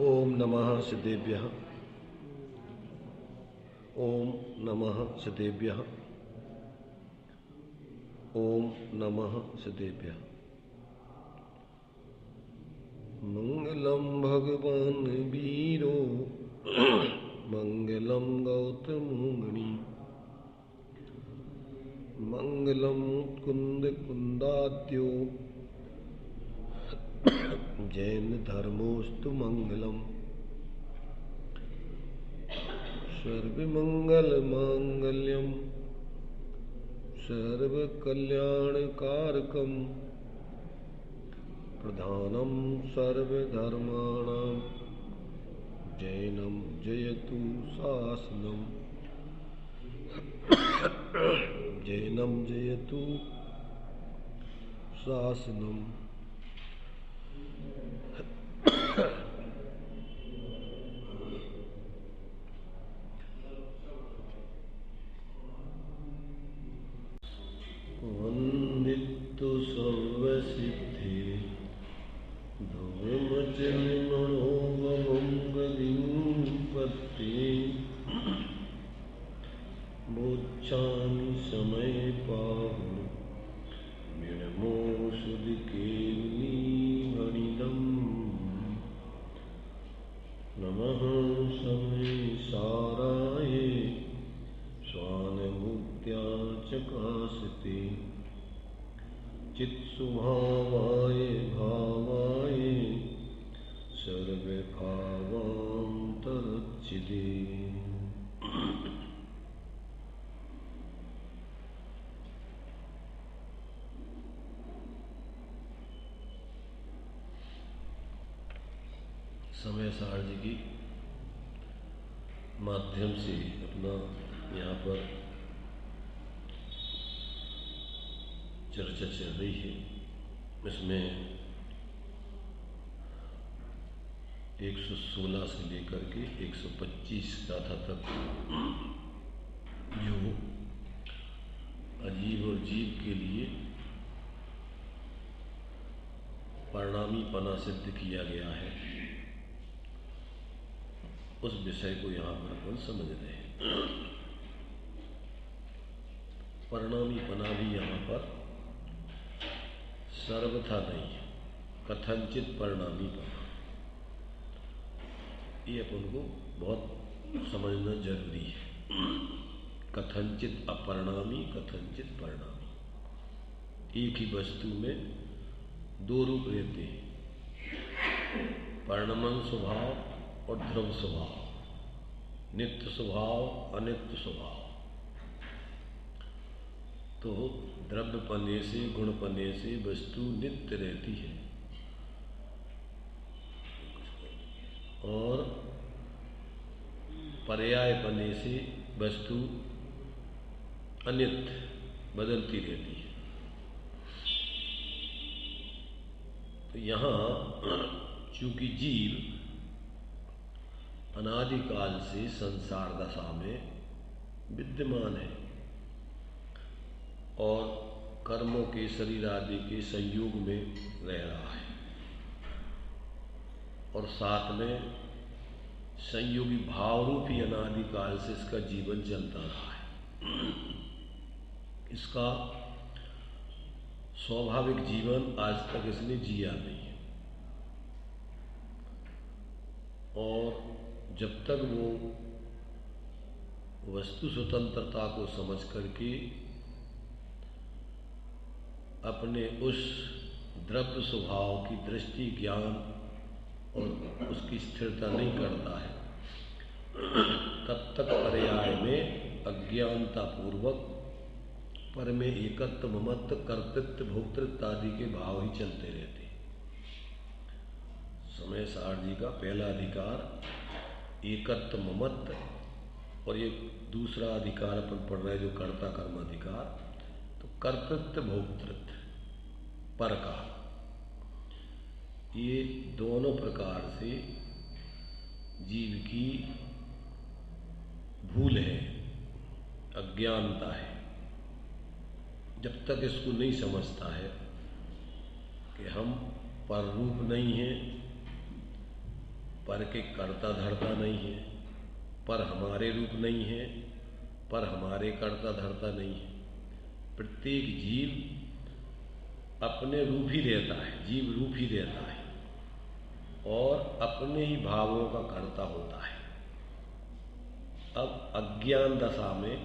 ओम नमः सिद्धेभ्यः। ओम नमः सिद्धेभ्यः। ओम नमः सिद्धेभ्यः। मंगलम भगवान वीरो मंगलम गौतम मुनि मंगलम कुंद कुंदाद्यो जैन धर्मोस्तु मंगलम। सर्वमंगल मांगल्यम सर्वकल्याणकारकम प्रधानम सर्वधर्माणां जैनम जयतु शासनम। जैनम जयतु शासनम। वंदितो सर्वसिद्धि ध्रुवमचलमनोगमंगलिंपत्ति मोक्षामि समय पाहु विनमोषुदिकेलीभणिदम्। नमः समय साराय स्वानमुक्त्या चकासते चित्स्वभावाय भावाय सर्वभावान्तरच्छिदे। समय सार जी की माध्यम से अपना यहाँ पर चर्चा चल रही है। इसमें 116 से लेकर के 125 गाथा तक जो अजीव और जीव के लिए परिणामी पना सिद्ध किया गया है, उस विषय को यहाँ पर अपन समझ रहे हैं। परिणामी पना भी यहाँ पर सर्वथा नहीं है, कथनचित परिणामी पना, ये अपन को बहुत समझना जरूरी है। कथनचित अपरिणामी, कथनचित परिणामी, एक ही वस्तु में दो रूप रहते हैं, परिणमन स्वभाव और ध्रुव स्वभाव, नित्य स्वभाव, अनित्य स्वभाव। तो द्रव्य पने से, गुण पने से वस्तु नित्य रहती है और पर्याय पने से वस्तु अनित्य बदलती रहती है। तो यहाँ चूंकि जीव अनादिकाल से संसार दशा में विद्यमान है और कर्मों के, शरीर आदि के संयोग में रह रहा है और साथ में संयोगी भाव रूपी अनादिकाल से इसका जीवन चलता रहा है। इसका स्वाभाविक जीवन आज तक इसने जिया नहीं है और जब तक वो वस्तु स्वतंत्रता को समझ करके अपने उस द्रव्य स्वभाव की दृष्टि, ज्ञान और उसकी स्थिरता नहीं करता है, तब तक पर्याय में अज्ञानता पूर्वक पर में एकत्व, ममत्व, कर्तृत्व, भोक्तृत्व आदि के भाव ही चलते रहते। समय सार जी का पहला अधिकार एकत्व, ममत्व, और ये दूसरा अधिकार अपन पढ़ रहे जो कर्ता कर्म अधिकार, तो कर्तृत्व, भोक्तृत्व, पर का, ये दोनों प्रकार से जीव की भूल है, अज्ञानता है। जब तक इसको नहीं समझता है कि हम पर रूप नहीं हैं, पर के कर्ता धर्ता नहीं है, पर हमारे रूप नहीं है, पर हमारे कर्ता धर्ता नहीं है। प्रत्येक जीव अपने रूप ही रहता है, जीव रूप ही रहता है और अपने ही भावों का कर्ता होता है। अब अज्ञान दशा में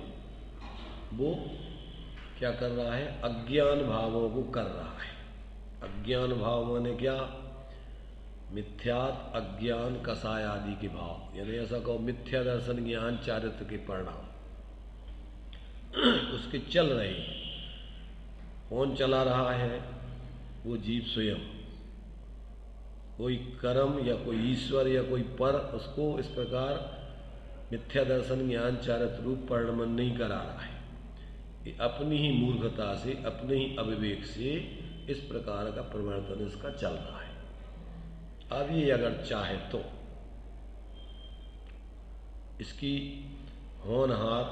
वो क्या कर रहा है? अज्ञान भावों को कर रहा है। अज्ञान भाव माने क्या? मिथ्यात, अज्ञान, कसाय आदि के भाव, यानी ऐसा कहो मिथ्या दर्शन, ज्ञान, चारित्र के परिणाम उसके चल रहे हैं। कौन चला रहा है? वो जीव स्वयं। कोई कर्म या कोई ईश्वर या कोई पर उसको इस प्रकार मिथ्या दर्शन, ज्ञान, चारित्र रूप परिणमन नहीं करा रहा है। ये अपनी ही मूर्खता से, अपने ही अविवेक से इस प्रकार का परिवर्तन इसका चल रहा है। अब ये अगर चाहे तो इसकी होनहार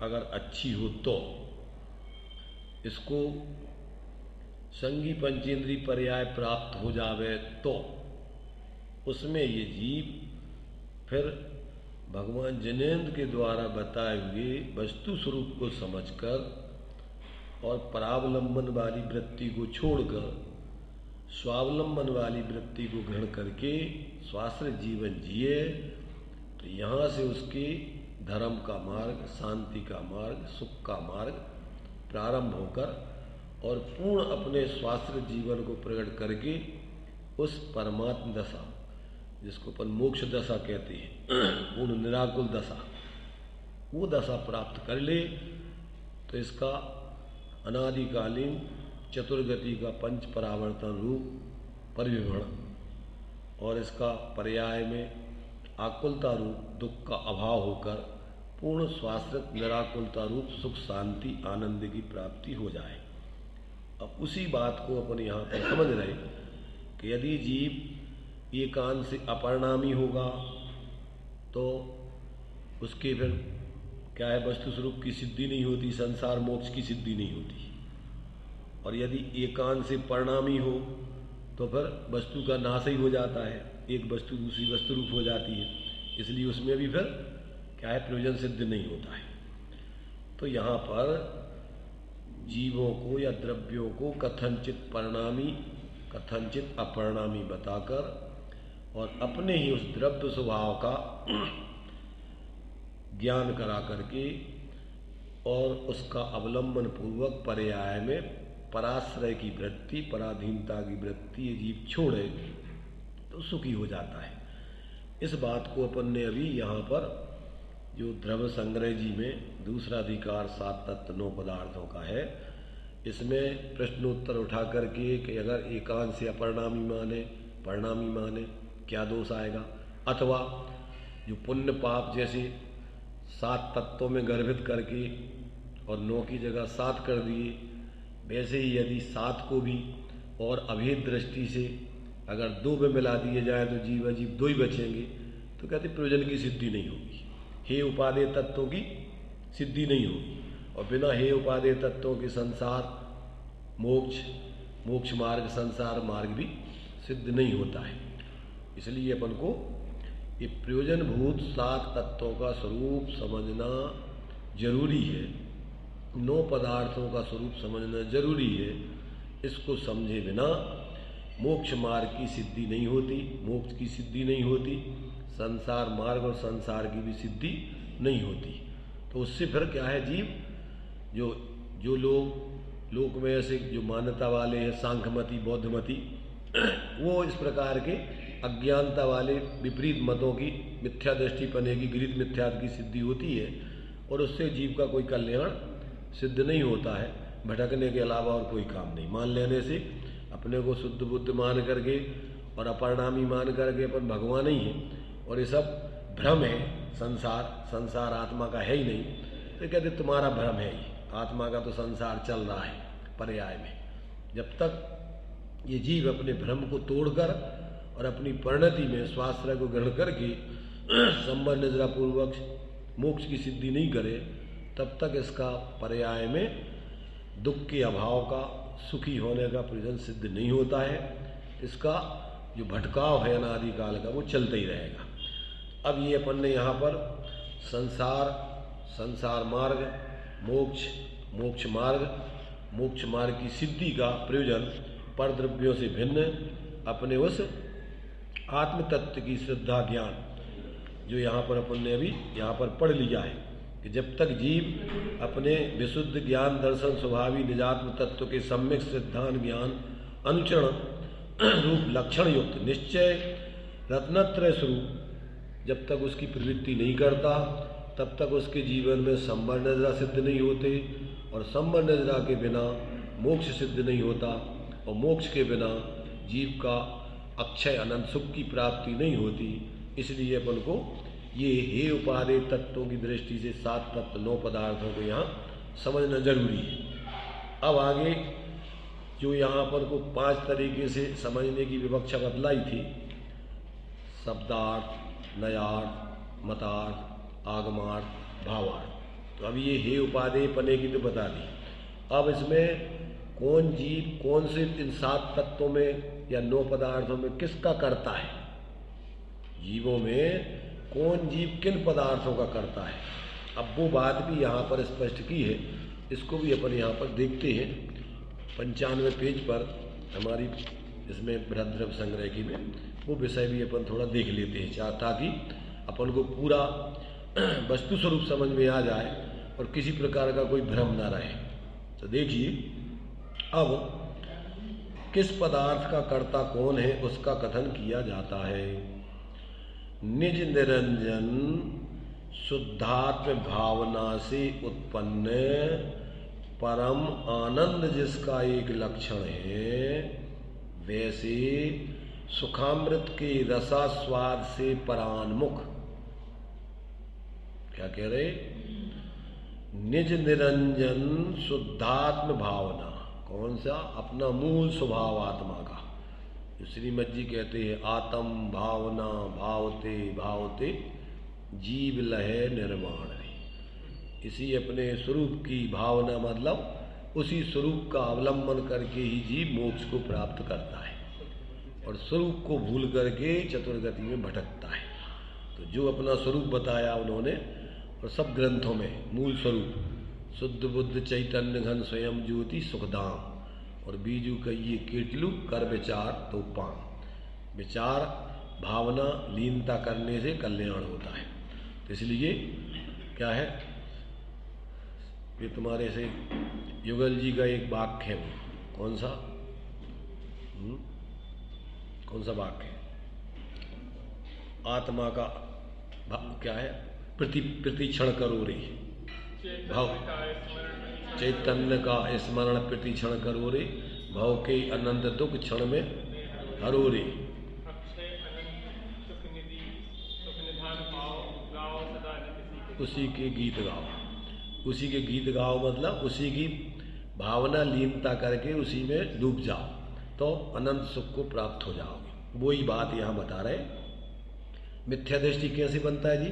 अगर अच्छी हो तो इसको संगी पंचेंद्रीय पर्याय प्राप्त हो जावे तो उसमें ये जीव फिर भगवान जिनेंद्र के द्वारा बताए हुए वस्तु स्वरूप को समझकर और परावलंबन वाली वृत्ति को छोड़कर स्वावलंबन वाली वृत्ति को ग्रहण करके स्वाश्रित जीवन जिए तो यहाँ से उसके धर्म का मार्ग, शांति का मार्ग, सुख का मार्ग प्रारंभ होकर और पूर्ण अपने स्वाश्रित जीवन को प्रकट करके उस परमात्म दशा जिसको अपन मोक्ष दशा कहते हैं, पूर्ण निराकुल दशा, वो दशा प्राप्त कर ले तो इसका अनादिकालीन चतुर्गति का पंच परावर्तन रूप परिविभ्रमण और इसका पर्याय में आकुलता रूप दुख का अभाव होकर पूर्ण स्वाश्रित निराकुलता रूप सुख, शांति, आनंद की प्राप्ति हो जाए। अब उसी बात को अपन यहाँ पर समझ रहे कि यदि जीव एकांत से अपरिणामी होगा तो उसके फिर क्या है? वस्तु स्वरूप की सिद्धि नहीं होती, संसार मोक्ष की सिद्धि नहीं होती। और यदि एकांत से परिणामी हो तो फिर वस्तु का नाश ही हो जाता है, एक वस्तु दूसरी वस्तु रूप हो जाती है, इसलिए उसमें भी फिर क्या है? प्रयोजन सिद्ध नहीं होता है। तो यहाँ पर जीवों को या द्रव्यों को कथनचित परिणामी, कथनचित अपरिणामी बताकर और अपने ही उस द्रव्य स्वभाव का ज्ञान करा करके और उसका अवलंबन पूर्वक पर्याय में पराश्रय की वृत्ति, पराधीनता की वृत्ति ये जीव छोड़े तो सुखी हो जाता है। इस बात को अपन ने अभी यहाँ पर जो द्रव्य संग्रह जी में दूसरा अधिकार 7 तत्व 9 पदार्थों का है, इसमें प्रश्नोत्तर उठा करके कि अगर एकांत से अपरिणामी माने, परिणामी माने क्या दोष आएगा, अथवा जो पुण्य पाप जैसे 7 तत्वों में गर्भित करके और 9 की जगह 7 कर दिए, वैसे ही यदि 7 को भी और अभेद दृष्टि से अगर 2 में मिला दिए जाए तो जीव अजीब 2 ही बचेंगे, तो कहते प्रयोजन की सिद्धि नहीं होगी, हे उपादेय तत्वों की सिद्धि नहीं होगी। और बिना हे उपादेय तत्वों के संसार मोक्ष मार्ग, संसार मार्ग भी सिद्ध नहीं होता है। इसलिए अपन को ये प्रयोजनभूत 7 तत्वों का स्वरूप समझना जरूरी है, 9 पदार्थों का स्वरूप समझना जरूरी है। इसको समझे बिना मोक्ष मार्ग की सिद्धि नहीं होती, मोक्ष की सिद्धि नहीं होती, संसार मार्ग और संसार की भी सिद्धि नहीं होती। तो उससे फिर क्या है? जीव जो लोक में ऐसे जो मान्यता वाले हैं, सांख्यमती, बौद्धमती, वो इस प्रकार के अज्ञानता वाले विपरीत मतों की मिथ्या दृष्टि पने की गृहीत मिथ्यात्व की सिद्धि होती है और उससे जीव का कोई कल्याण सिद्ध नहीं होता है। भटकने के अलावा और कोई काम नहीं। मान लेने से अपने को शुद्ध बुद्ध मान करके और अपरिणामी मान करके अपन भगवान ही है और ये सब भ्रम है। संसार आत्मा का है ही नहीं, तो कहते तुम्हारा भ्रम है ही, आत्मा का तो संसार चल रहा है पर्याय में। जब तक ये जीव अपने भ्रम को तोड़कर और अपनी परिणति में स्वाश्रय को ग्रहण करके संबंध निद्रा पूर्वक मोक्ष की सिद्धि नहीं करे, तब तक इसका पर्याय में दुख के अभाव का, सुखी होने का प्रयोजन सिद्ध नहीं होता है। इसका जो भटकाव है अनादिकाल का वो चलता ही रहेगा। अब ये अपन ने यहाँ पर संसार मार्ग, मोक्ष मार्ग की सिद्धि का प्रयोजन पर द्रव्यों से भिन्न अपने उस आत्म तत्व की श्रद्धा ज्ञान जो यहाँ पर अपन ने अभी यहाँ पर पढ़ लिया है कि जब तक जीव अपने विशुद्ध ज्ञान दर्शन स्वभावी निजात्म तत्व के सम्यक सिद्धांत ज्ञान अनुचरण रूप लक्षण युक्त निश्चय रत्नत्रय स्वरूप जब तक उसकी प्रवृत्ति नहीं करता तब तक उसके जीवन में संबर नजरा सिद्ध नहीं होते, और संबर नजरा के बिना मोक्ष सिद्ध नहीं होता, और मोक्ष के बिना जीव का अक्षय अनंत सुख की प्राप्ति नहीं होती। इसलिए अपन को ये हे उपादेय तत्वों की दृष्टि से 7 तत्व 9 पदार्थों को यहाँ समझना जरूरी है। अब आगे जो यहाँ पर को 5 तरीके से समझने की विवक्षा बतलाई थी, शब्दार्थ, नयार्थ, मतार्थ, आगमार्थ, भावार्थ, तो अब ये हे उपादेय पने की तो बता दी। अब इसमें कौन जीव कौन से इन 7 तत्वों में या 9 पदार्थों में किसका करता है, जीवों में कौन जीव किन पदार्थों का करता है, अब वो बात भी यहाँ पर स्पष्ट की है। इसको भी अपन यहाँ पर देखते हैं 95 पेज पर हमारी इसमें बृहद्रव्य संग्रह की में वो विषय भी अपन थोड़ा देख लेते हैं, ताकि अपन को पूरा वस्तु स्वरूप समझ में आ जाए और किसी प्रकार का कोई भ्रम ना रहे। तो देखिए, अब किस पदार्थ का कर्ता कौन है उसका कथन किया जाता है। निज निरंजन शुद्धात्म भावना से उत्पन्न परम आनंद जिसका एक लक्षण है, वैसे सुखामृत के रसास्वाद से परान्मुख, क्या कह रहे, निज निरंजन शुद्धात्म भावना, कौन सा, अपना मूल स्वभाव आत्मा का। श्रीमद जी कहते हैं आत्म भावना भावते भावते जीव लहे निर्माण। इसी अपने स्वरूप की भावना मतलब उसी स्वरूप का अवलंबन करके ही जीव मोक्ष को प्राप्त करता है, और स्वरूप को भूल करके चतुर्गति में भटकता है। तो जो अपना स्वरूप बताया उन्होंने, और सब ग्रंथों में मूल स्वरूप शुद्ध बुद्ध चैतन्य घन स्वयं ज्योति सुखधाम, और बीजू कहिए केटलू कर विचार तो पाम। विचार भावना लीनता करने से कल्याण होता है। तो इसलिए क्या है, ये तुम्हारे से युगल जी का एक वाक्य है, वो कौन सा वाक्य है, आत्मा का क्या है, प्रतिक्षण करो रे भाव, चैतन्य का स्मरण प्रतिक्षण करो रे, भाव के अनंत दुख क्षण में हरो रे। उसी के गीत गाओ, उसी के गीत गाओ मतलब उसी की भावना लीनता करके उसी में डूब जाओ तो अनंत सुख को प्राप्त हो जाओगे। वही बात यहाँ बता रहे। मिथ्या दृष्टि कैसे बनता है जी,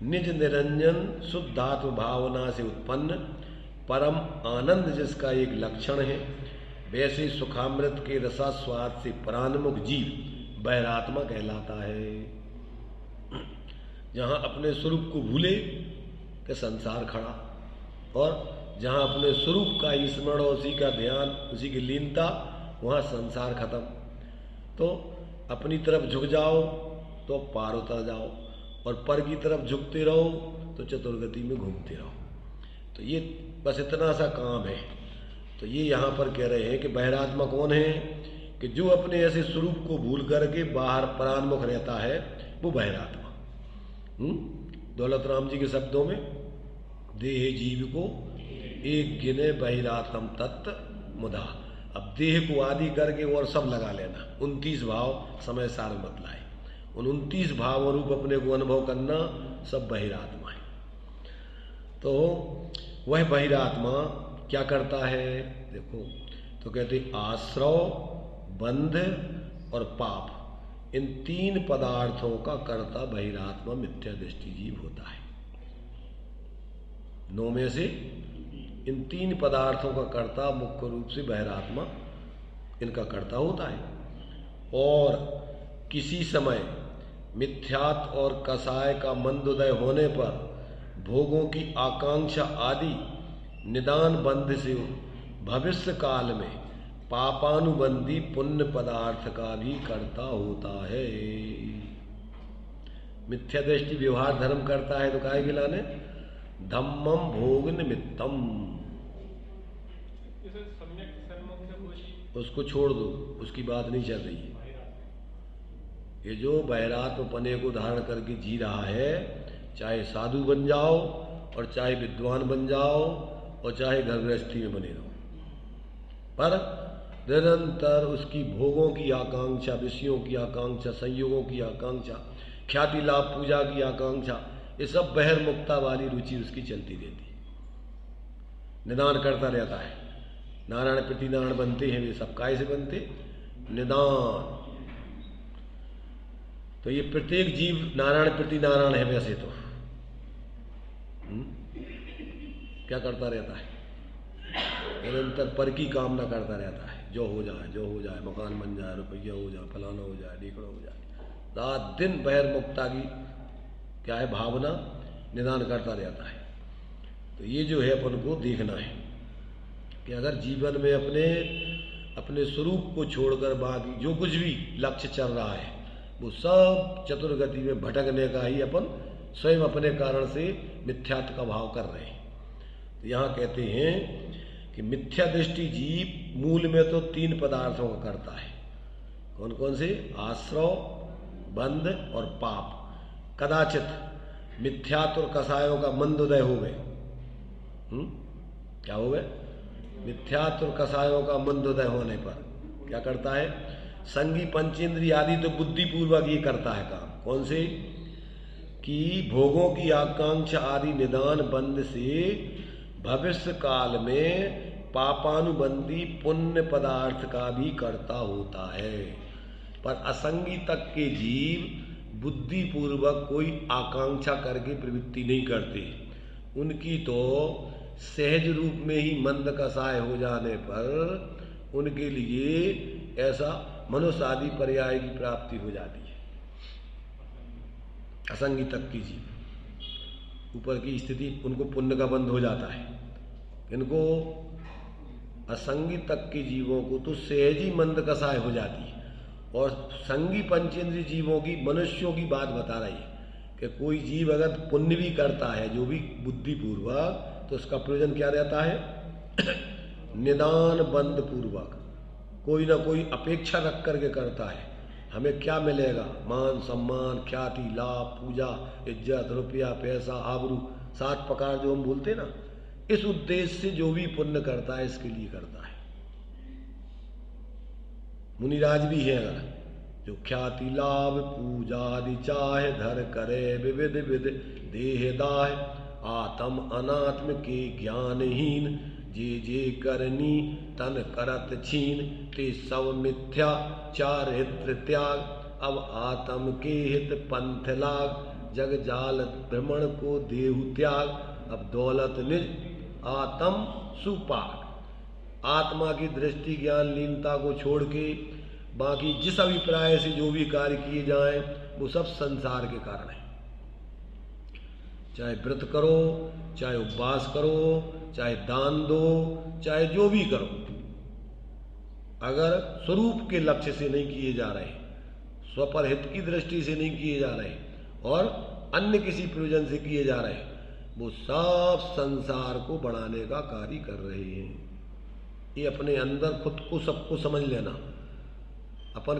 निज निरंजन शुद्धात्म भावना से उत्पन्न परम आनंद जिसका एक लक्षण है, वैसे सुखामृत के रसास्वाद से परान्मुख जीव बहिरात्मा कहलाता है। जहाँ अपने स्वरूप को भूले कि संसार खड़ा, और जहाँ अपने स्वरूप का स्मरण उसी का ध्यान उसी की लीनता, वहाँ संसार खत्म। तो अपनी तरफ झुक जाओ तो पार उतर जाओ, और पर की तरफ झुकते रहो तो चतुर्गति में घूमते रहो। तो ये बस इतना सा काम है। तो ये यहाँ पर कह रहे हैं कि बहिरात्मा कौन है, कि जो अपने ऐसे स्वरूप को भूल करके बाहर परान्मुख रहता है वो बहिरात्मा। दौलत राम जी के शब्दों में, देह जीव को एक गिने बहिरात्म तत्व मुदा। अब देह को आदि करके और सब लगा लेना, 29 भाव समय सार मत लाए, उन 29 भाव रूप अपने को अनुभव करना, सब बहिरात्मा है। तो वह बहिरात्मा क्या करता है, देखो तो कहते आश्रव बंध और पाप, इन 3 पदार्थों का कर्ता बहिरात्मा मिथ्या दृष्टि जीव होता है। 9 में से इन 3 पदार्थों का कर्ता मुख्य रूप से बहिरात्मा इनका कर्ता होता है। और किसी समय मिथ्यात और कसाय का मंदोदय होने पर भोगों की आकांक्षा आदि निदान बंध से भविष्य काल में पापानुबंधी पुण्य पदार्थ का भी कर्ता होता है। मिथ्या दृष्टि व्यवहार धर्म करता है तो काहे गिलाने धम्मम भोग निमित्तम, उसको छोड़ दो, उसकी बात नहीं चल रही है। ये जो बहिरात्म पने को धारण करके जी रहा है, चाहे साधु बन जाओ और चाहे विद्वान बन जाओ और चाहे घर गृहस्थी में बने रहो, पर निरंतर उसकी भोगों की आकांक्षा, विषयों की आकांक्षा, संयोगों की आकांक्षा, ख्याति लाभ पूजा की आकांक्षा, ये सब बहिर्मुक्ता वाली रुचि उसकी चलती रहती, निदान करता रहता है। नारायण प्रति नारायण बनते हैं वे सब, काय से बनते? निदान। तो ये प्रत्येक जीव नारायण प्रति नारायण है वैसे तो। क्या करता रहता है? निरंतर पर की कामना करता रहता है, जो हो जाए, जो हो जाए, मकान बन जाए, रुपया हो जाए, फलाना हो जाए, ढीकड़ा हो जाए, रात दिन बहिर्मुक्ता की क्या है भावना, निदान करता रहता है। तो ये जो है अपन को देखना है कि अगर जीवन में अपने स्वरूप को छोड़कर बाकी जो कुछ भी लक्ष्य चल रहा है वो सब चतुर्गति में भटकने का ही अपन स्वयं अपने कारण से मिथ्यात्व का भाव कर रहे हैं। तो यहाँ कहते हैं कि मिथ्या दृष्टि जीव मूल में तो 3 पदार्थों का करता है। कौन कौन से? आश्रव, बंध और पाप। कदाचित मिथ्यात्व और कसायों का मंदोदय हो गए। क्या हो गए? मिथ्यात्व और कसायों का मंदोदय होने पर क्या करता है? संगी पंचेंद्रिय आदि तो बुद्धिपूर्वक ये करता है काम। कौन से? कि भोगों की आकांक्षा आदि निदान बंध से भविष्य काल में पापानुबंधी पुण्य पदार्थ का भी कर्ता होता है। पर असंगी तक के जीव बुद्धिपूर्वक कोई आकांक्षा करके प्रवृत्ति नहीं करते। उनकी तो सहज रूप में ही मंद कसाय हो जाने पर उनके लिए ऐसा मनुष्य आदि पर्याय की प्राप्ति हो जाती है। असंगी तक की जीव ऊपर की स्थिति उनको पुण्य का बंध हो जाता है। इनको असंगी तक के जीवों को तो सहज ही मंद कसाय हो जाती है। और संगी पंचेंद्रिय जीवों की, मनुष्यों की बात बता रही है कि कोई जीव अगर पुण्य भी करता है जो भी बुद्धिपूर्वक, तो उसका प्रयोजन क्या रहता है? निदान बंध पूर्वक कोई ना कोई अपेक्षा रख करके करता है। हमें क्या मिलेगा? मान सम्मान, ख्याति लाभ पूजा, इज्जत, रुपया, पैसा, आबरू, 7 प्रकार जो हम बोलते ना, इस उद्देश्य से जो भी पुण्य करता है इसके लिए करता है। मुनिराज भी है अगर जो ख्याति लाभ पूजा आदि चाहे धर करे विविध विध देह दाह आत्म अनात्म के ज्ञानहीन जे जे करनी तन करत छीन ते सब मिथ्या चारित्र त्याग अब आत्म के हित पंथ लाग जग जाल भ्रमण को देहु त्याग अब दौलत निज आत्म सुपाग। आत्मा की दृष्टि ज्ञान लीनता को छोड़ के बाकी जिस अभिप्राय से जो भी कार्य किए जाएं वो सब संसार के कारण है। चाहे व्रत करो, चाहे उपवास करो, चाहे दान दो, चाहे जो भी करो, अगर स्वरूप के लक्ष्य से नहीं किए जा रहे, स्वपरहित की दृष्टि से नहीं किए जा रहे और अन्य किसी प्रयोजन से किए जा रहे, वो सब संसार को बढ़ाने का कार्य कर रहे हैं। ये अपने अंदर खुद को सबको समझ लेना। अपन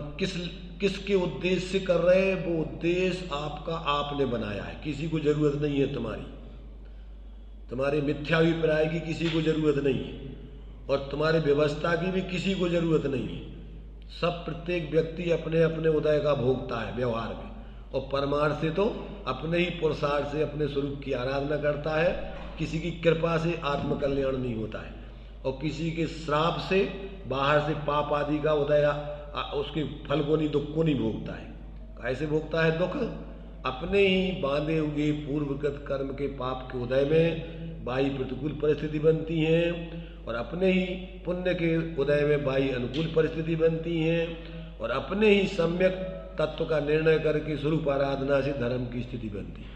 किसके उद्देश्य से कर रहे हैं, वो उद्देश्य आपका आपने बनाया है, किसी को जरूरत नहीं है। तुम्हारे मिथ्याभिप्राय की किसी को जरूरत नहीं है और तुम्हारी व्यवस्था की भी किसी को जरूरत नहीं है। सब प्रत्येक व्यक्ति अपने अपने उदय का भोगता है व्यवहार में, और परमार्थ से तो अपने ही पुरुषार्थ से अपने स्वरूप की आराधना करता है। किसी की कृपा से आत्मकल्याण नहीं होता है और किसी के श्राप से, बाहर से पाप आदि का उदय, उसके फल को नहीं, दुख को नहीं भोगता है। कैसे भोगता है दुख? अपने ही बांधे हुए पूर्वगत कर्म के पाप के उदय में बाह्य प्रतिकूल परिस्थिति बनती हैं और अपने ही पुण्य के उदय में बाह्य अनुकूल परिस्थिति बनती हैं और अपने ही सम्यक तत्व का निर्णय करके स्वरूप आराधना से धर्म की स्थिति बनती है।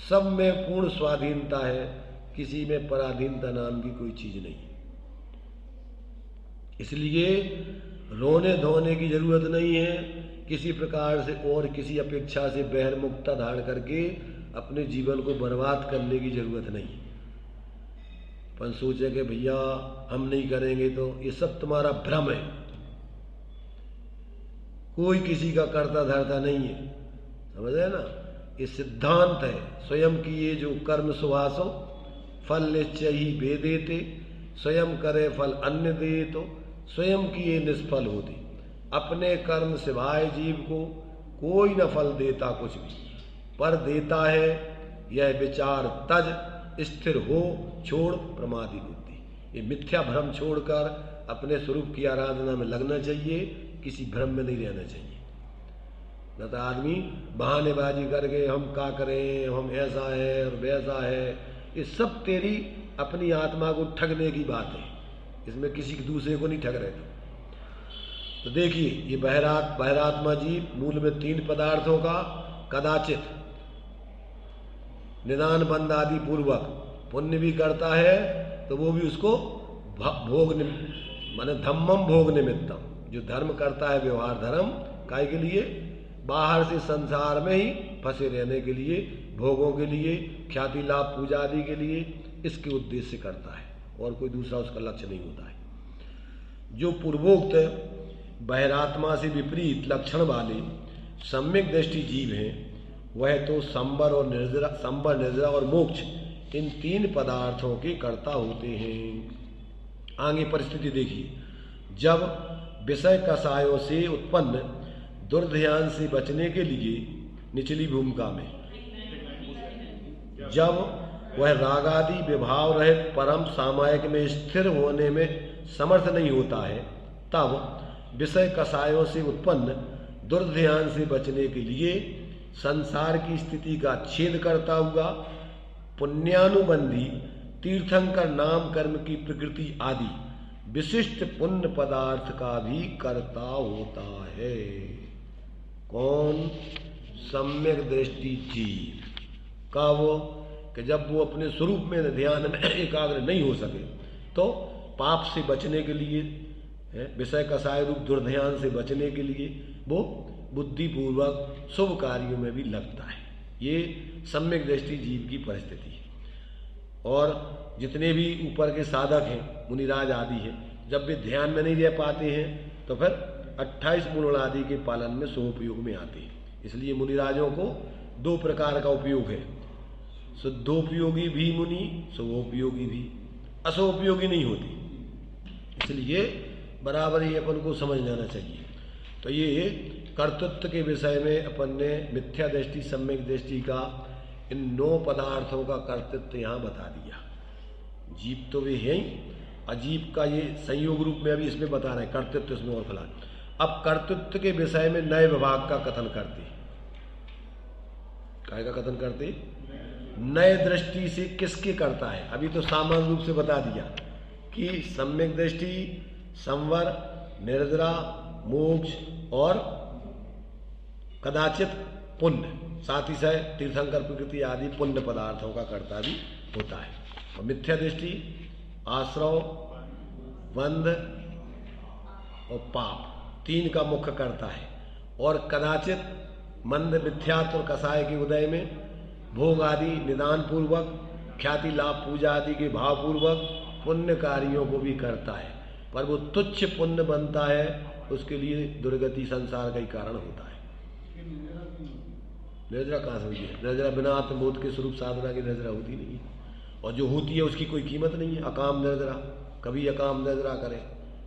सब में पूर्ण स्वाधीनता है, किसी में पराधीनता नाम की कोई चीज नहीं है। इसलिए रोने धोने की जरूरत नहीं है, किसी प्रकार से और किसी अपेक्षा से बहिर्मुखता धारण करके अपने जीवन को बर्बाद करने की जरूरत नहीं है। अपन सोचे कि भैया हम नहीं करेंगे, तो ये सब तुम्हारा भ्रम है। कोई किसी का करता धरता नहीं है, समझ रहे ना। ये सिद्धांत है स्वयं की, ये जो कर्म सुभाषो फल निश्चय ही वेदेते, स्वयं करे फल अन्य दे, तो स्वयं की ये निष्फल होती। अपने कर्म सिवाय जीव को कोई न फल देता कुछ भी, पर देता है यह विचार तज स्थिर हो छोड़ प्रमादी बुद्धि। ये मिथ्या भ्रम छोड़कर अपने स्वरूप की आराधना में लगना चाहिए, किसी भ्रम में नहीं रहना चाहिए। न तो आदमी बहानेबाजी करके हम क्या करें, हम ऐसा है और वैसा है, ये सब तेरी अपनी आत्मा को ठगने की बात है। इसमें किसी दूसरे को नहीं ठग रहे। तो देखिए ये बहिरात्मा जीव मूल में 3 पदार्थों का कदाचित निदान बंद आदि पूर्वक पुण्य भी करता है, तो वो भी उसको भोग माने धम्मम भोग निमित्तम, जो धर्म करता है व्यवहार धर्म काय के लिए, बाहर से संसार में ही फंसे रहने के लिए, भोगों के लिए, ख्याति लाभ पूजा आदि के लिए, इसके उद्देश्य से करता है और कोई दूसरा उसका लक्ष्य नहीं होता है। जो पूर्वोक्त बहिरात्मा से विपरीत लक्षण वाले सम्यक दृष्टि जीव हैं, वह तो संबर निर्जरा और मोक्ष इन 3 पदार्थों के कर्ता होते हैं। आगे परिस्थिति देखिए, जब विषय कषायों से उत्पन्न दुर्ध्यान से बचने के लिए निचली भूमिका में, जब वह रागादि विभाव रहित परम सामायिक में स्थिर होने में समर्थ नहीं होता है, तब विषय कषायों से उत्पन्न दुर्ध्यान से बचने के लिए संसार की स्थिति का छेद करता हुआ पुण्यानुबंधी तीर्थंकर नाम कर्म की प्रकृति आदि विशिष्ट पुण्य पदार्थ का भी कर्ता होता है। कौन? सम्यक दृष्टि जीव का वो, कि जब वो अपने स्वरूप में ध्यान में एकाग्र नहीं हो सके, तो पाप से बचने के लिए, विषय कषाय रूप दुर्ध्यान से बचने के लिए वो बुद्धिपूर्वक शुभ कार्यों में भी लगता है। ये सम्यक दृष्टि जीव की परिस्थिति है। और जितने भी ऊपर के साधक हैं, मुनिराज आदि हैं, जब वे ध्यान में नहीं रह पाते हैं तो फिर 28 मूल आदि के पालन में शुभोपयोग में आते हैं। इसलिए मुनिराजों को 2 प्रकार का उपयोग है, शुद्धोपयोगी भी मुनि, शुभोपयोगी भी, अशुभोपयोगी नहीं होती। इसलिए बराबर ही अपन को समझ लेना चाहिए। तो ये कर्तृत्व के विषय में अपन ने मिथ्या दृष्टि सम्यक दृष्टि का इन 9 पदार्थों का कर्तृत्व यहाँ बता दिया। जीव तो वे हैं ही, अजीब का ये संयोग रूप में अभी इसमें बता रहे हैं, कर्तृत्व इसमें और फलान। अब कर्तृत्व के विषय में नए विभाग का कथन करते, काय का कथन करते, नए दृष्टि से किसके करता है। अभी तो सामान्य रूप से बता दिया कि सम्यक दृष्टि, संवर, निर्जरा, मोक्ष और कदाचित पुण्य, साथ ही साथ तीर्थंकर प्रकृति आदि पुण्य पदार्थों का कर्ता भी होता है। और मिथ्या दृष्टि आश्रव, बंध और पाप 3 का मुख्य कर्ता है। और कदाचित मंद मिथ्यात्व और कषाय के उदय में भोग आदि निदान पूर्वक, ख्याति लाभ पूजा आदि के भाव पूर्वक पुण्य कार्यों को भी करता है, पर वो तुच्छ पुण्य बनता है, उसके लिए दुर्गति संसार का ही कारण होता है। निर्जरा कहाँ से हुई है? निर्जरा बिना आत्मबोध के स्वरूप साधना की निर्जरा होती नहीं है, और जो होती है उसकी कोई कीमत नहीं है। अकाम निर्जरा, कभी अकाम निर्जरा करे,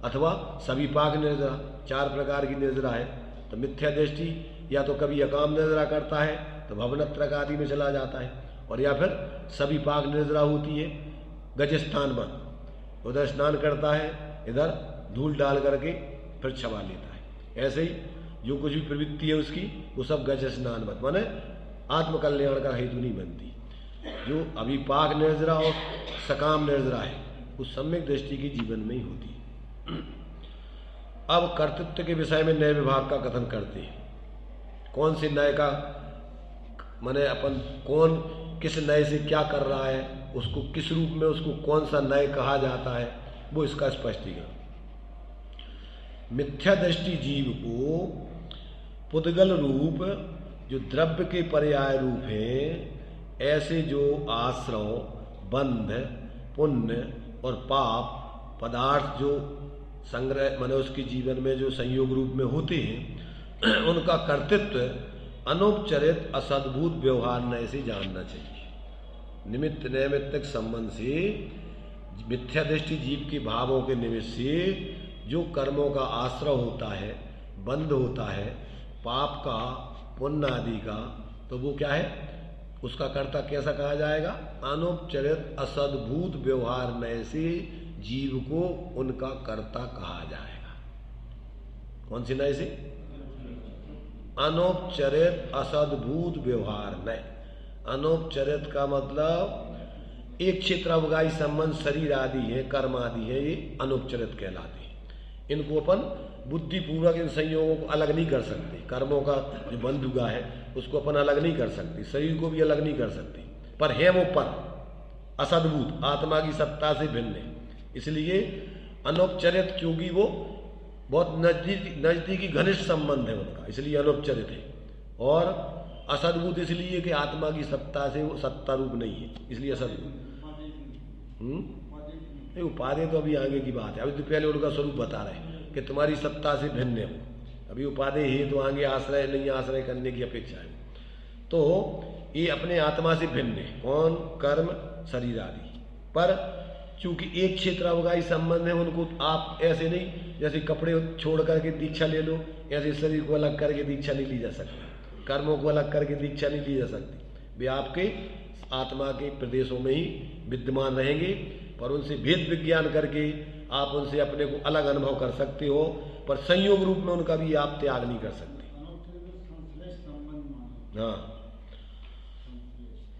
अथवा सभी पाक निर्जरा, 4 प्रकार की निर्जरा है। तो मिथ्या दृष्टि या तो कभी अकाम निर्जरा करता है तो भवनत्रक आदि में चला जाता है, और या फिर सभी पाक निर्जरा होती है गज स्नान में, उधर स्नान करता है, इधर धूल डाल करके फिर छवा लेता है। ऐसे ही जो कुछ भी प्रवृत्ति है उसकी, वो सब गज स्नान मत माने आत्मकल्याण का हेतु नहीं बनती। जो अभी पाक निर्जरा और सकाम निर्जरा है, उस सम्यक दृष्टि की जीवन में ही होती है। अब कर्तृत्व के विषय में नए विभाग का कथन करते हैं। कौन से नए का माने अपन कौन किस नए से क्या कर रहा है, उसको किस रूप में उसको कौन सा नए कहा जाता है, वो इसका स्पष्टीकरण। मिथ्या दृष्टि जीव को पुद्गल रूप जो द्रव्य के पर्याय रूप हैं, ऐसे जो आश्रव बंध पुण्य और पाप पदार्थ जो संग्रह माने उसके जीवन में जो संयोग रूप में होते हैं, उनका कर्तृत्व अनौपचारिक असद्भुत व्यवहार नए से जानना चाहिए। निमित्त नैमित्तिक संबंध से मिथ्या दृष्टि जीव के भावों के निमित्त से जो कर्मों का आश्रय होता है, बंध होता है, पाप का पुण्य आदि का, तो वो क्या है, उसका कर्ता कैसा कहा जाएगा? अनौपचारिक असद्भुत व्यवहार नए से जीव को उनका कर्ता कहा जाएगा। कौन सी नए से? अनौपचारिक असद्भुत व्यवहार नए। अनौपचारिक का मतलब एक क्षेत्रावगाही संबंध शरीर आदि है, कर्म आदि है, ये अनौपचारिक कहलाते हैं। इनको अपन बुद्धिपूर्वक इन संयोगों को अलग नहीं कर सकते। कर्मों का जो बंध हुआ है उसको अपन अलग नहीं कर सकते, शरीर को भी अलग नहीं कर सकते, पर है वो पर असद्भुत आत्मा की सत्ता से भिन्न है। इसलिए अनौपचारिक, क्योंकि वो बहुत नजदीकी घनिष्ठ संबंध है उनका, इसलिए अनौपचारिक है। और असद्भुत इसलिए कि आत्मा की सत्ता से वो सत्ता रूप नहीं है, इसलिए असद्भुत। उपाधि तो अभी आगे की बात है, अभी तो पहले उनका स्वरूप बता रहे हैं कि तुम्हारी सत्ता से भिन्न है वो। अभी उपाधि है तो आगे आश्रय नहीं, आश्रय करने की अपेक्षा है। तो ये अपने आत्मा से भिन्न है। कौन? कर्म शरीर आदि। पर चूंकि एक क्षेत्रावगाही संबंध है, उनको आप ऐसे नहीं जैसे कपड़े छोड़ करके दीक्षा ले लो, ऐसे शरीर को अलग करके दीक्षा नहीं ली जा सकती, कर्मों को अलग करके दीक्षा नहीं ली जा सकती। वे आपके आत्मा के प्रदेशों में ही विद्यमान रहेंगे, पर उनसे भेद विज्ञान करके आप उनसे अपने को अलग अनुभव कर सकते हो, पर संयोग रूप में उनका भी आप त्याग नहीं कर सकते। हाँ,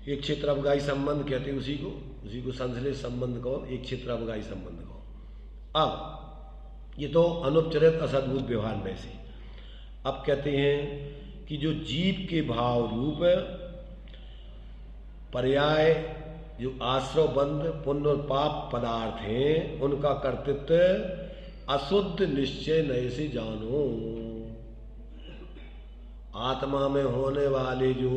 एक क्षेत्रावगाही संबंध कहते हैं उसी को संश्लेष संबंध कहो, एक क्षेत्रावगाही संबंध कहो। अब ये तो अनौपचारिक असद्भुत व्यवहार में से। अब कहते हैं कि जो जीव के भाव रूप पर्याय जो आश्रव बंध पुण्य और पाप पदार्थ हैं, उनका कर्तृत्व अशुद्ध निश्चय नए से जानो। आत्मा में होने वाले जो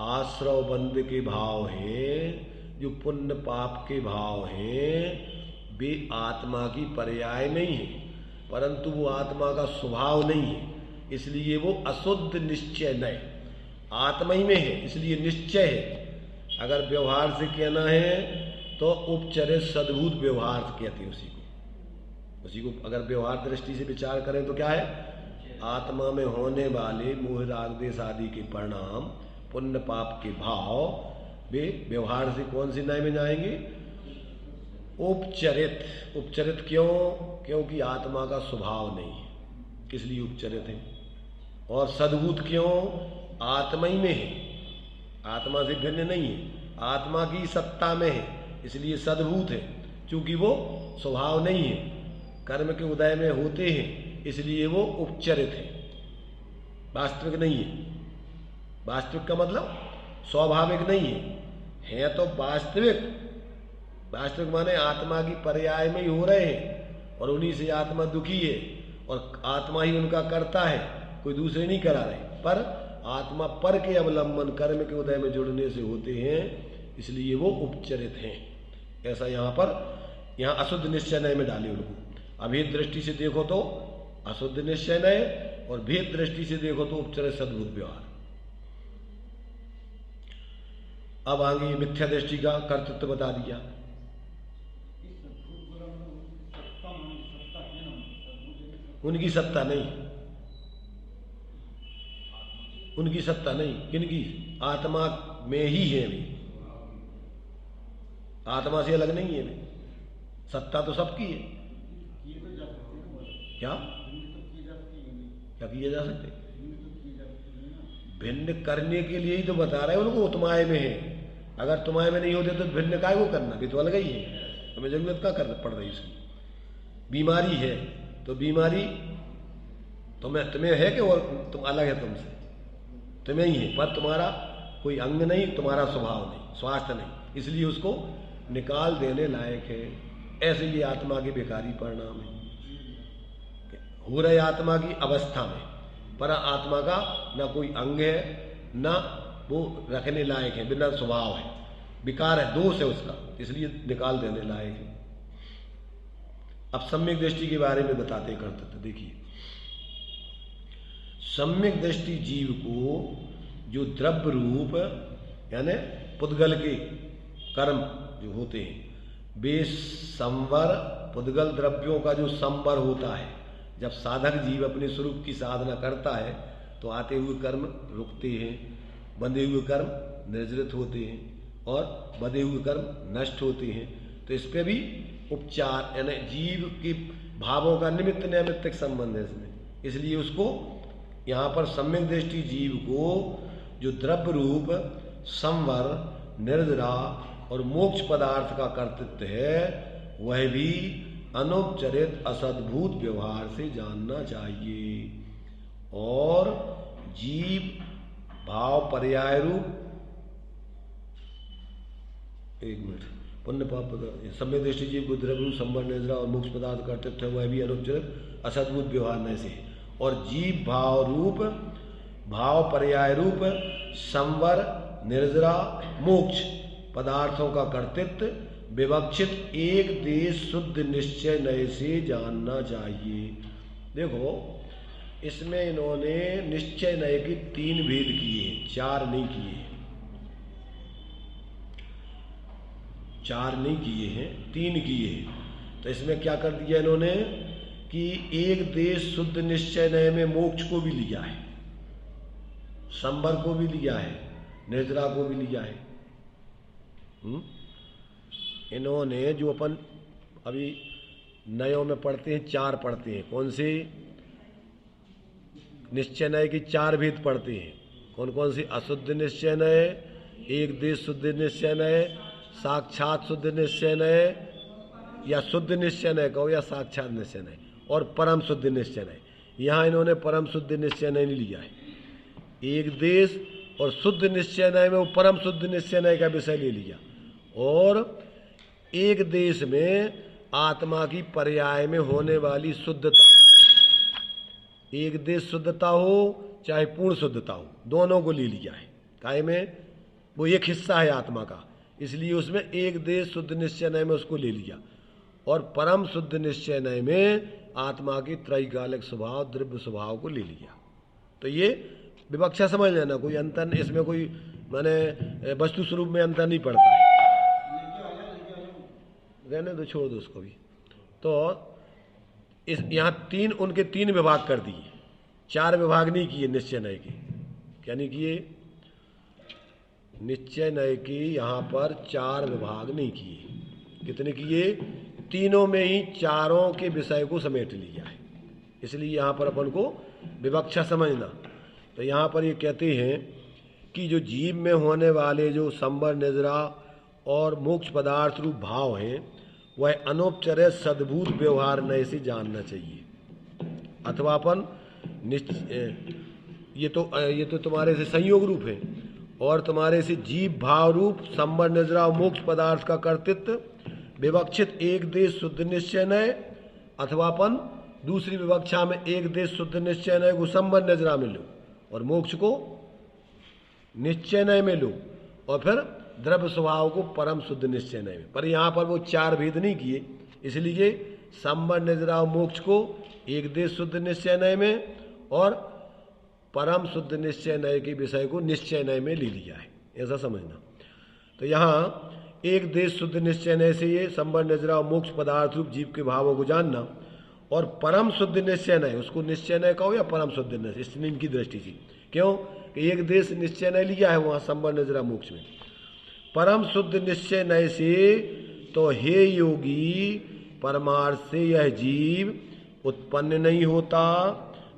आश्रव बंध के भाव हैं, जो पुण्य पाप के भाव हैं, वे आत्मा की पर्याय नहीं है, परंतु वो आत्मा का स्वभाव नहीं है, इसलिए वो अशुद्ध निश्चय नए आत्मा ही में है, इसलिए निश्चय है। अगर व्यवहार से कहना है तो उपचरित सद्भुत व्यवहार कहते हैं उसी को अगर व्यवहार दृष्टि से विचार करें तो क्या है? आत्मा में होने वाले मोह राग द्वेष आदि के परिणाम पुण्य पाप के भाव वे व्यवहार से कौन सी नए में जाएंगे? उपचरित। उपचरित क्यों? क्योंकि आत्मा का स्वभाव नहीं है, इसलिए उपचरित है। और सद्भुत क्यों? आत्मा ही में है, आत्मा से भिन्न नहीं है, आत्मा की सत्ता में है, इसलिए सद्भुत है। क्योंकि वो स्वभाव नहीं है, कर्म के उदय में होते हैं, इसलिए वो उपचरित है, वास्तविक नहीं है। वास्तविक का मतलब स्वाभाविक नहीं है तो वास्तविक। वास्तविक माने आत्मा की पर्याय में ही हो रहे हैं, और उन्हीं से आत्मा दुखी है, और आत्मा ही उनका करता है, कोई दूसरे नहीं करा रहे। पर आत्मा पर के अवलंबन कर्म के उदय में जुड़ने से होते हैं, इसलिए वो उपचरित हैं। ऐसा यहाँ अशुद्ध निश्चय नय में डाले उनको। अभेद दृष्टि से देखो तो अशुद्ध निश्चय नय, और भेद दृष्टि से देखो तो उपचरित सद्भुत व्यवहार। अब आगे मिथ्या दृष्टि का कर्तृत्व बता दिया। उनकी सत्ता नहीं, उनकी सत्ता नहीं, किनकी? आत्मा में ही है वे, आत्मा से अलग नहीं है वे। सत्ता तो सबकी है। क्या किया जा सकते? भिन्न करने के लिए ही तो बता रहे हैं उनको, तुम्हारे में है। अगर तुम्हारे में नहीं होते तो भिन्न काय को करना, भी तो अलग ही है, तुम्हें जरूरत क्या करना पड़ रही इसकी। बीमारी है तो बीमारी तुम्हें है कि और तुम अलग है तुमसे? तुम्हें ही है, पर तुम्हारा कोई अंग नहीं, तुम्हारा स्वभाव नहीं, स्वास्थ्य नहीं, इसलिए उसको निकाल देने लायक है। ऐसे ये आत्मा के बेकारी परिणाम है। हो रहे आत्मा की अवस्था में, पर आत्मा का ना कोई अंग है, ना वो रखने लायक है, बिना स्वभाव है, विकार है, दोष है उसका, इसलिए निकाल देने लायक है। अब सम्यक दृष्टि के बारे में बताते करते थे। देखिए, सम्यक दृष्टि जीव को जो द्रव्य रूप यानी पुद्गल के कर्म जो होते हैं, वे संवर, पुद्गल द्रव्यों का जो संवर होता है, जब साधक जीव अपने स्वरूप की साधना करता है तो आते हुए कर्म रुकते हैं, बंधे हुए कर्म निर्जरित होते हैं और बंधे हुए कर्म नष्ट होते हैं। तो इस पर भी उपचार यानी जीव के भावों का निमित्त नैमित्तिक संबंध है इसमें, इसलिए उसको यहाँ पर सम्यक दृष्टि जीव को जो द्रव्य रूप संवर, निर्जरा और मोक्ष पदार्थ का कर्तृत्व है, वह भी अनुपचरित असद्भुत व्यवहार से जानना चाहिए। और जीव भाव पर्याय रूप, एक मिनट, पुण्य पाप सम्यक दृष्टि जीव को द्रव्य रूप संवर, निर्जरा और मोक्ष पदार्थ कर्तृत्व है, वह भी अनुपचरित असद्भुत व्यवहार में से। और जीव भाव रूप, भाव पर्याय रूप संवर, निर्जरा, मोक्ष पदार्थों का कर्तृत्व विवक्षित एक देश शुद्ध निश्चय नए से जानना चाहिए। देखो, इसमें इन्होंने निश्चय नए के 3 भेद किए, 4 नहीं किए, 4 नहीं किए हैं, 3 किए हैं। तो इसमें क्या कर दिया इन्होंने कि एक देश शुद्ध निश्चय नए में मोक्ष को भी लिया है, संवर को भी लिया है, निर्जरा को भी लिया है। इन्होंने जो अपन अभी नयों में पढ़ते हैं, 4 पढ़ते हैं, कौन से? निश्चय नय की 4 भेद पढ़ते हैं। कौन कौन सी? अशुद्ध निश्चय नय, एक देश शुद्ध निश्चय नय, साक्षात शुद्ध निश्चय नय, या शुद्ध निश्चय नय कहो या साक्षात निश्चय नय, और परम शुद्ध निश्चय नय। यहाँ इन्होंने परम शुद्ध निश्चय नय नहीं लिया है। एक देश और शुद्ध निश्चय नय में वो परम शुद्ध निश्चय नय का विषय ले लिया, और एक देश में आत्मा की पर्याय में होने वाली शुद्धता, एक देश शुद्धता हो चाहे पूर्ण शुद्धता हो, दोनों को ले लिया है। काहे में? वो एक हिस्सा है आत्मा का, इसलिए उसमें एक देश शुद्ध निश्चय नय में उसको ले लिया, और परम शुद्ध निश्चय नय में आत्मा की त्रैकालिक स्वभाव, द्रव्य स्वभाव को ले लिया। तो ये विवक्षा समझ लेना, कोई अंतर इसमें, कोई माने वस्तु स्वरूप में अंतर नहीं पड़ता है। रहने दो, छोड़ दो उसको भी। तो इस यहाँ 3 उनके 3 विभाग कर दिए, 4 विभाग नहीं किए निश्चय नय के। क्या नहीं किए? निश्चय नय की यहाँ पर 4 विभाग नहीं किए। कितने किए? तीनों में ही चारों के विषय को समेट लिया है, इसलिए यहाँ पर अपन को विवक्षा समझना। तो यहाँ पर ये कहते हैं कि जो जीव में होने वाले जो संवर, निजरा और मोक्ष पदार्थ रूप भाव हैं, वह अनौपचारिक सद्भूत व्यवहार नए से जानना चाहिए। अथवा अपन ये तो तुम्हारे से संयोग रूप है, और तुम्हारे से जीव भाव रूप संवर, निजरा और मोक्ष पदार्थ का कर्तृत्व विवक्षित एक देश शुद्ध निश्चय नय, अथवा अपन दूसरी विवक्षा में एक देश शुद्ध निश्चय नय को संवर निजरा में लो और मोक्ष को निश्चय नय में लो, और फिर द्रव्य स्वभाव को परम शुद्ध निश्चय नय में। पर यहाँ पर वो 4 भेद नहीं किए, इसलिए संवर, निजरा और मोक्ष को एक देश शुद्ध निश्चय नय में और परम शुद्ध निश्चय नय के विषय को निश्चय नय में ले लिया है, ऐसा समझना। तो यहाँ एक देश शुद्ध निश्चय नय से ये संवर, निजरा और मोक्ष पदार्थ रूप जीव के भावों को जानना, और परम शुद्ध निश्चय नय, उसको निश्चय नय कहो या परम शुद्ध निश्चय, इस इनकी दृष्टि से। क्यों कि एक देश निश्चय नय लिया है वहाँ संवर, निजरा, मोक्ष में। परम शुद्ध निश्चय नय से तो हे योगी, परमार्थ से यह जीव उत्पन्न नहीं होता,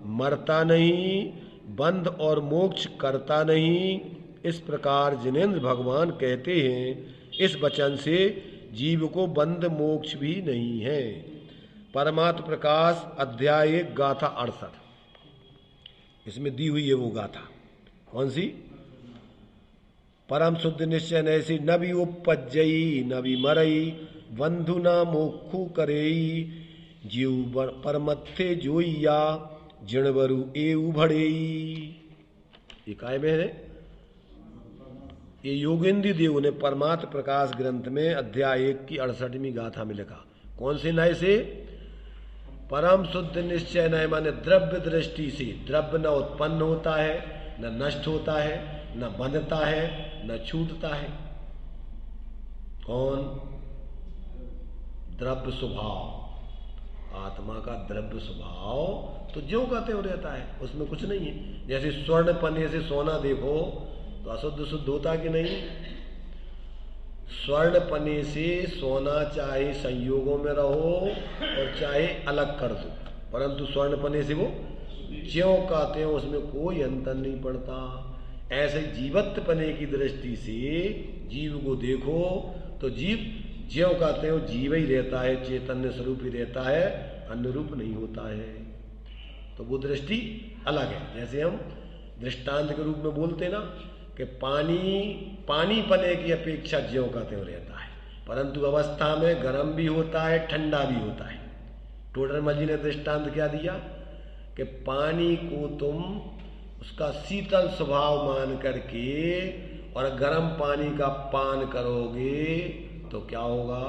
मरता नहीं, बंध और मोक्ष करता नहीं। इस प्रकार जिनेंद्र भगवान कहते हैं, इस वचन से जीव को बंध मोक्ष भी नहीं है। परमात्म प्रकाश अध्याय 1 गाथा 68, इसमें दी हुई है वो गाथा। कौन सी? परम शुद्ध निश्चय ऐसी नबी उपजई नबी मरई बंधु न मोखु करेई जीव परमत्थे जोइया जिणवरु ए उभड़ेई। ये काय में है? ये योगेंद्र देव ने परमात्म प्रकाश ग्रंथ में अध्याय 1 की 68वीं गाथा में लिखा। कौन से नय से? परम शुद्ध निश्चय नय माने द्रव्य दृष्टि से द्रव्य न उत्पन्न होता है, न नष्ट होता है, न बंधता है, न छूटता है। कौन? द्रव्य स्वभाव। आत्मा का द्रव्य स्वभाव तो ज्यों का त्यों रहता है, उसमें कुछ नहीं है। जैसे स्वर्ण पन्ने से सोना देखो तो अशुद्ध शुद्ध होता कि नहीं? स्वर्ण पन्ने से सोना चाहे संयोगों में रहो और चाहे अलग कर दो, परंतु स्वर्ण पन्ने से वो ज्यों का त्यों, उसमें कोई अंतर नहीं पड़ता। ऐसे जीवत्व पने की दृष्टि से जीव को देखो तो जीव ज्यों का त्यों जीव ही रहता है, चैतन्य स्वरूप ही रहता है, अन्य रूप नहीं होता है। तो वो दृष्टि अलग है। जैसे हम दृष्टांत के रूप में बोलते ना कि पानी पने की अपेक्षा ज्यों का त्यों रहता है, परंतु अवस्था में गर्म भी होता है, ठंडा भी होता है। टोडरमल जी ने दृष्टांत क्या दिया कि पानी को तुम उसका शीतल स्वभाव मान करके और गर्म पानी का पान करोगे तो क्या होगा?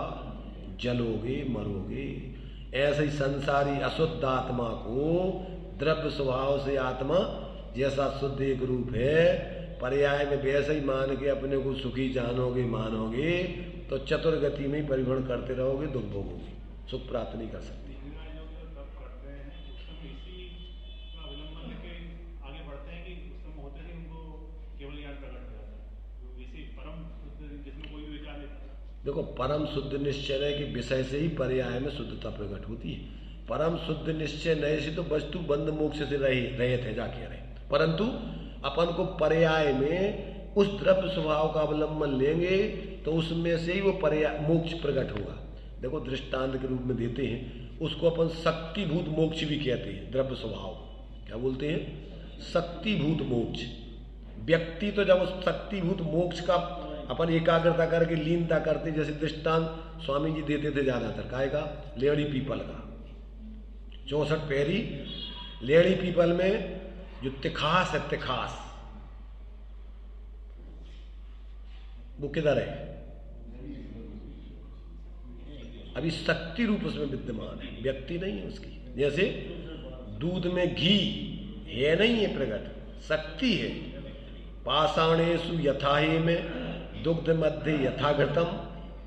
जलोगे, मरोगे। ऐसे ही संसारी अशुद्ध आत्मा को द्रव्य स्वभाव से आत्मा जैसा शुद्ध एक रूप है, पर्याय में वैसे ही मान के अपने को सुखी जानोगे, मानोगे तो चतुर्गति में परिभ्रमण करते रहोगे, दुख भोगोगे, सुख प्राप्त नहीं कर सकते। देखो, परम शुद्ध निश्चय के विषय से ही पर्याय में शुद्धता प्रकट होती है। परम शुद्ध निश्चय नए से तो वस्तु बंध मोक्ष से रहे थे जाके रहे, परंतु अपन को पर्याय में उस द्रव्य स्वभाव का अवलंबन लेंगे तो उसमें से ही वो पर्याय मोक्ष प्रकट होगा। देखो, दृष्टांत के रूप में देते हैं, उसको अपन शक्तिभूत मोक्ष भी कहते हैं। द्रव्य स्वभाव क्या बोलते हैं? शक्तिभूत मोक्ष। व्यक्ति तो जब उस शक्तिभूत मोक्ष का अपन एकाग्रता करके लीनता करते, जैसे दृष्टांत स्वामी जी देते थे ज्यादातर काय का? लेड़ी पीपल का। 64 पैरी लेड़ी पीपल में जो तिखास है, तिखास वो किधर है? अभी शक्ति रूप उसमें विद्यमान है, व्यक्ति नहीं है उसकी। जैसे दूध में घी है, नहीं है प्रकट, शक्ति है। पाषाणेषु यथाहे में दुग्ध मध्य यथा घृतम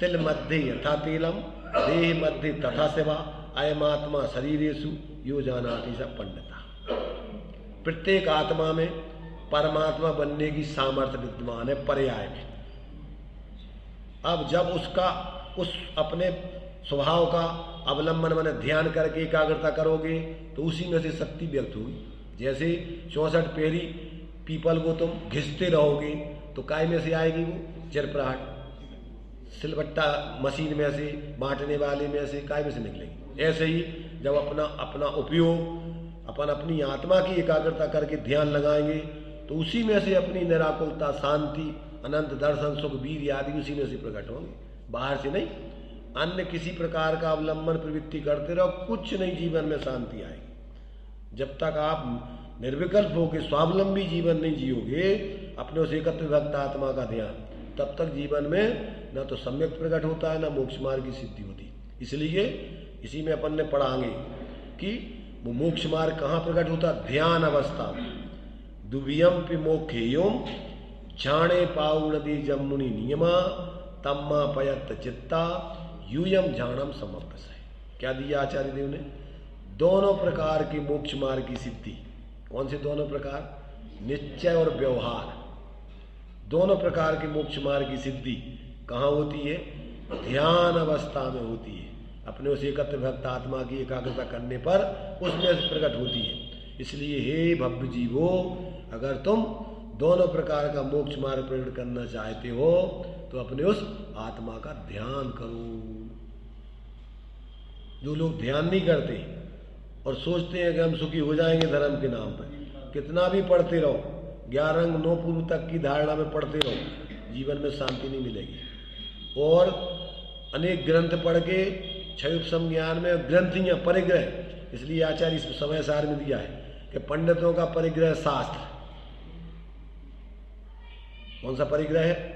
तिल मध्य यथा तेलम देह मध्य तथा सेवा अयमात्मा शरीरेषु यो जानाति स पंडिता। प्रत्येक आत्मा में परमात्मा बनने की सामर्थ्य विद्यमान है पर्याय में। अब जब उसका उस अपने स्वभाव का अवलंबन मैंने ध्यान करके एकाग्रता करोगे तो उसी में से शक्ति व्यक्त होगी। जैसे 64 पैरी पीपल को तुम घिसते रहोगे तो काय में से आएगी? वो चिरपराहट, सिलबट्टा मशीन में से, बांटने वाले में से, काय में से निकलेगी। ऐसे ही जब अपना उपयोग अपन अपनी आत्मा की एकाग्रता करके ध्यान लगाएंगे तो उसी में से अपनी निराकुलता, शांति, अनंत दर्शन, सुख, वीर आदि उसी में से प्रकट होंगे, बाहर से नहीं। अन्य किसी प्रकार का अवलंबन प्रवृत्ति करते रहो, कुछ नहीं जीवन में शांति आएगी। जब तक आप निर्विकल्प होकर स्वावलंबी जीवन नहीं जियोगे, अपने उस एकत्र भक्त आत्मा का ध्यान, तब तक जीवन में न तो सम्यक प्रकट होता है, न मोक्ष मार्ग की सिद्धि होती। इसलिए इसी में अपन ने पढ़ाएंगे कि वो मोक्ष मार्ग कहाँ प्रकट होता? ध्यान अवस्था में। दुवियम पि मोक्षेयम झाणे पाऊ नदी जमुनि नियमा तम्मा पयत चित्ता यूयम झाणम समर्पस है। क्या दिया आचार्य देव ने? दोनों प्रकार के मोक्ष मार्ग की सिद्धि। कौन से दोनों प्रकार? निश्चय और व्यवहार। दोनों प्रकार के मोक्ष मार्ग की सिद्धि कहाँ होती है? ध्यान अवस्था में होती है। अपने उस एकत्र भक्त आत्मा की एकाग्रता करने पर उसमें प्रकट होती है। इसलिए हे भव्य जीवो, अगर तुम दोनों प्रकार का मोक्ष मार्ग प्रकट करना चाहते हो तो अपने उस आत्मा का ध्यान करो। जो लोग ध्यान नहीं करते और सोचते हैं कि हम सुखी हो जाएंगे धर्म के नाम पर, कितना भी पढ़ते रहो, 11 अंग 9 पूर्व तक की धारणा में पढ़ते रहो, जीवन में शांति नहीं मिलेगी। और अनेक ग्रंथ पढ़ के क्षयोपम ज्ञान में ग्रंथियाँ परिग्रह, इसलिए आचार्य इस समय सार में दिया है कि पंडितों का परिग्रह शास्त्र। कौन सा परिग्रह है?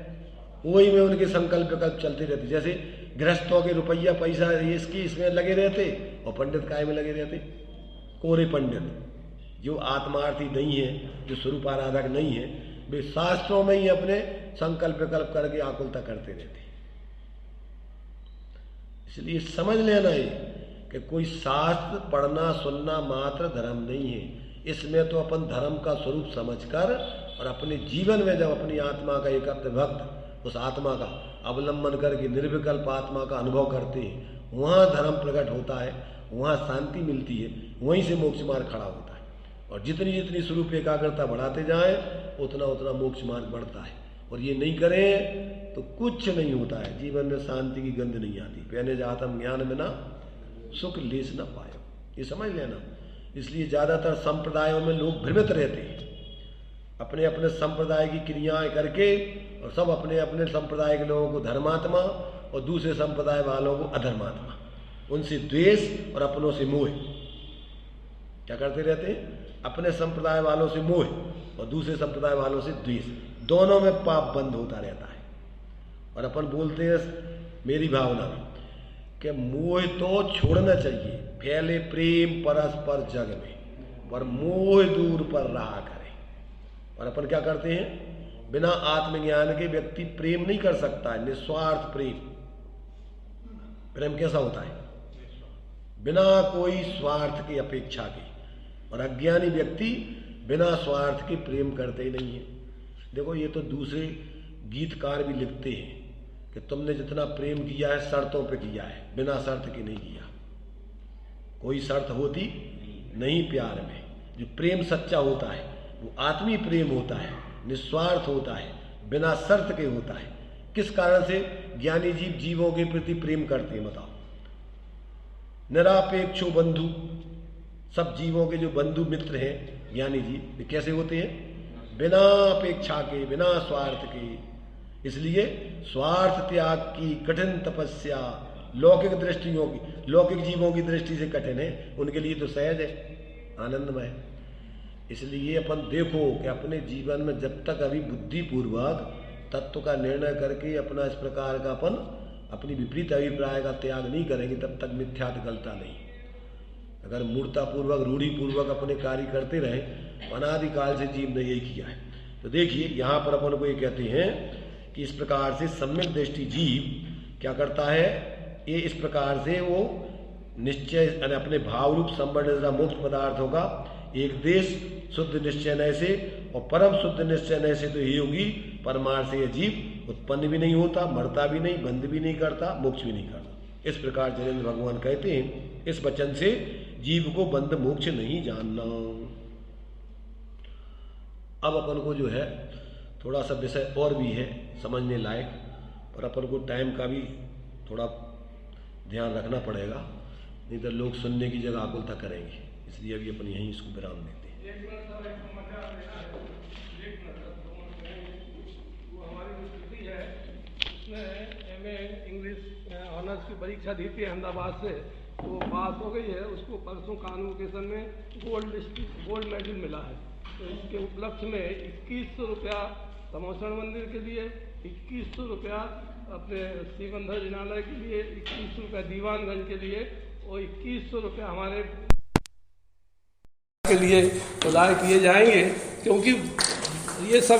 वही में उनके संकल्प विकल्प चलते रहते। जैसे गृहस्थों के रुपया पैसा इसकी इसमें लगे रहते और पंडित काय में लगे रहते, कोरे पंडित जो आत्मार्थी नहीं है, जो स्वरूप आराधक नहीं है, वे शास्त्रों में ही अपने संकल्प विकल्प करके आकुलता करते रहते। इसलिए समझ लेना है कि कोई शास्त्र पढ़ना सुनना मात्र धर्म नहीं है, इसमें तो अपन धर्म का स्वरूप समझकर और अपने जीवन में जब अपनी आत्मा का एकत्र भक्त उस आत्मा का अवलंबन करके निर्विकल्प आत्मा का अनुभव करते हैं, वहाँ धर्म प्रकट होता है, वहाँ शांति मिलती है, वहीं से मोक्ष मार्ग खड़ा होता है। और जितनी जितनी स्वरूप एकाग्रता बढ़ाते जाएं उतना उतना मोक्ष मार्ग बढ़ता है। और ये नहीं करें तो कुछ नहीं होता है, जीवन में शांति की गंध नहीं आती। पहले जातम ज्ञान में ना सुख लेस न पायो, ये समझ लेना। इसलिए ज़्यादातर संप्रदायों में लोग भ्रमित रहते हैं, अपने अपने संप्रदाय की क्रियाएं करके, और सब अपने अपने संप्रदाय के लोगों को धर्मात्मा और दूसरे संप्रदाय वालों को अधर्मात्मा, उनसे द्वेष और अपनों से मोह। क्या करते रहते हैं? अपने संप्रदाय वालों से मोह और दूसरे संप्रदाय वालों से द्वेष, दोनों में पाप बंद होता रहता है। और अपन बोलते हैं मेरी भावना में कि मोह तो छोड़ना चाहिए, फैले प्रेम परस्पर जग में, पर मोह दूर पर रहा करे। और अपन क्या करते हैं? बिना आत्मज्ञान के व्यक्ति प्रेम नहीं कर सकता है, निस्वार्थ प्रेम। प्रेम कैसा होता है? बिना कोई स्वार्थ की अपेक्षा के। और अज्ञानी व्यक्ति बिना स्वार्थ के प्रेम करते ही नहीं है। देखो, ये तो दूसरे गीतकार भी लिखते हैं कि तुमने जितना प्रेम किया है शर्तों पे किया है, बिना शर्त के नहीं किया। कोई शर्त होती नहीं प्यार में। जो प्रेम सच्चा होता है वो आत्मीय प्रेम होता है, निस्वार्थ होता है, बिना शर्त के होता है। किस कारण से ज्ञानी जीव जीवों के प्रति प्रेम करते हैं बताओ? निरापेक्षो बंधु, सब जीवों के जो बंधु मित्र हैं ज्ञानी जीव, वे कैसे होते हैं? बिना अपेक्षा के, बिना स्वार्थ के। इसलिए स्वार्थ त्याग की कठिन तपस्या लौकिक दृष्टियों की, लौकिक जीवों की दृष्टि से कठिन है, उनके लिए तो सहज है, आनंदमय। इसलिए अपन देखो कि अपने जीवन में जब तक अभी बुद्धिपूर्वक तत्व का निर्णय करके अपना इस प्रकार का अपन अपनी विपरीत अभिप्राय का त्याग नहीं करेंगे, तब तक मिथ्यात्व गलता नहीं। अगर मूर्तापूर्वक रूढ़ीपूर्वक अपने कार्य करते रहे, अनादिकाल से जीव ने यही किया है। तो देखिए यहाँ पर अपन को ये कहते हैं कि इस प्रकार से सम्यक दृष्टि जीव क्या करता है? ये इस प्रकार से वो निश्चय अपने भाव रूप संबंध मोक्ष पदार्थों का एक देश शुद्ध निश्चय से और परम शुद्ध निश्चय से तो ये होगी परमार्थ से यह जीव उत्पन्न भी नहीं होता, मरता भी नहीं, बंध भी नहीं करता, मोक्ष भी नहीं करता। इस प्रकार जयेंद्र भगवान कहते हैं इस वचन से जीव को बंध मोक्ष नहीं जानना। अब अपन को जो है थोड़ा सा विषय और भी है समझने लायक, पर अपन को टाइम का भी थोड़ा ध्यान रखना पड़ेगा, नहीं तो लोग सुनने की जगह आकुलता करेंगे। इसलिए अभी अपन यहीं इसको विराम देते हैं। MA इंग्लिश ऑनर्स की परीक्षा दी थी अहमदाबाद से, तो पास हो गई है। उसको परसों कॉन्वोकेशन में गोल्ड मेडल मिला है। तो इसके उपलक्ष्य में 2100 रुपया तमोसण मंदिर के लिए, 2100 रुपया अपने श्रीगंधर जिनालय के लिए, 2100 रुपया दीवानगंज के लिए और 2100 रुपया हमारे के लिए प्रदान किए जाएंगे, क्योंकि ये सब